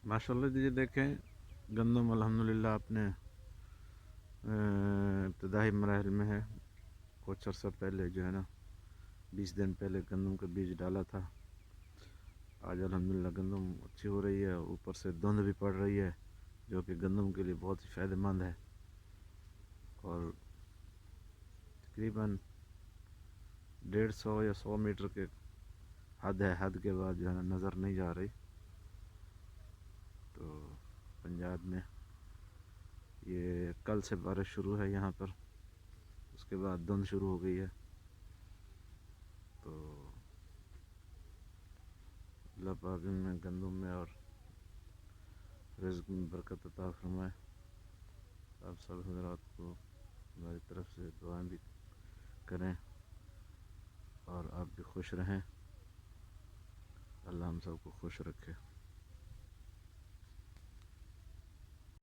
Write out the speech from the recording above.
माशाल्लाह जी देखें, गंदम अल्हम्दुलिल्लाह अपने इब्तदाई मराहल में है। कुछ अर्सा पहले जो है ना 20 दिन पहले गंदम का बीज डाला था। आज अल्हम्दुलिल्लाह गंदम अच्छी हो रही है, ऊपर से धुंध भी पड़ रही है जो कि गंदम के लिए बहुत ही फ़ायदेमंद है। और तकरीबन 150 या 100 मीटर के हद है, हद के बाद जो है ना नज़र नहीं जा रही। तो पंजाब में ये कल से बारिश शुरू है यहाँ पर, उसके बाद धुंध शुरू हो गई है। तो अल्लाह पाक में गंदम में और रिज़्क़ में बरकत अता फरमाए। आप सब हज़रात को हमारी तरफ से दुआएं भी करें और आप भी खुश रहें। अल्लाह हम सबको खुश रखे।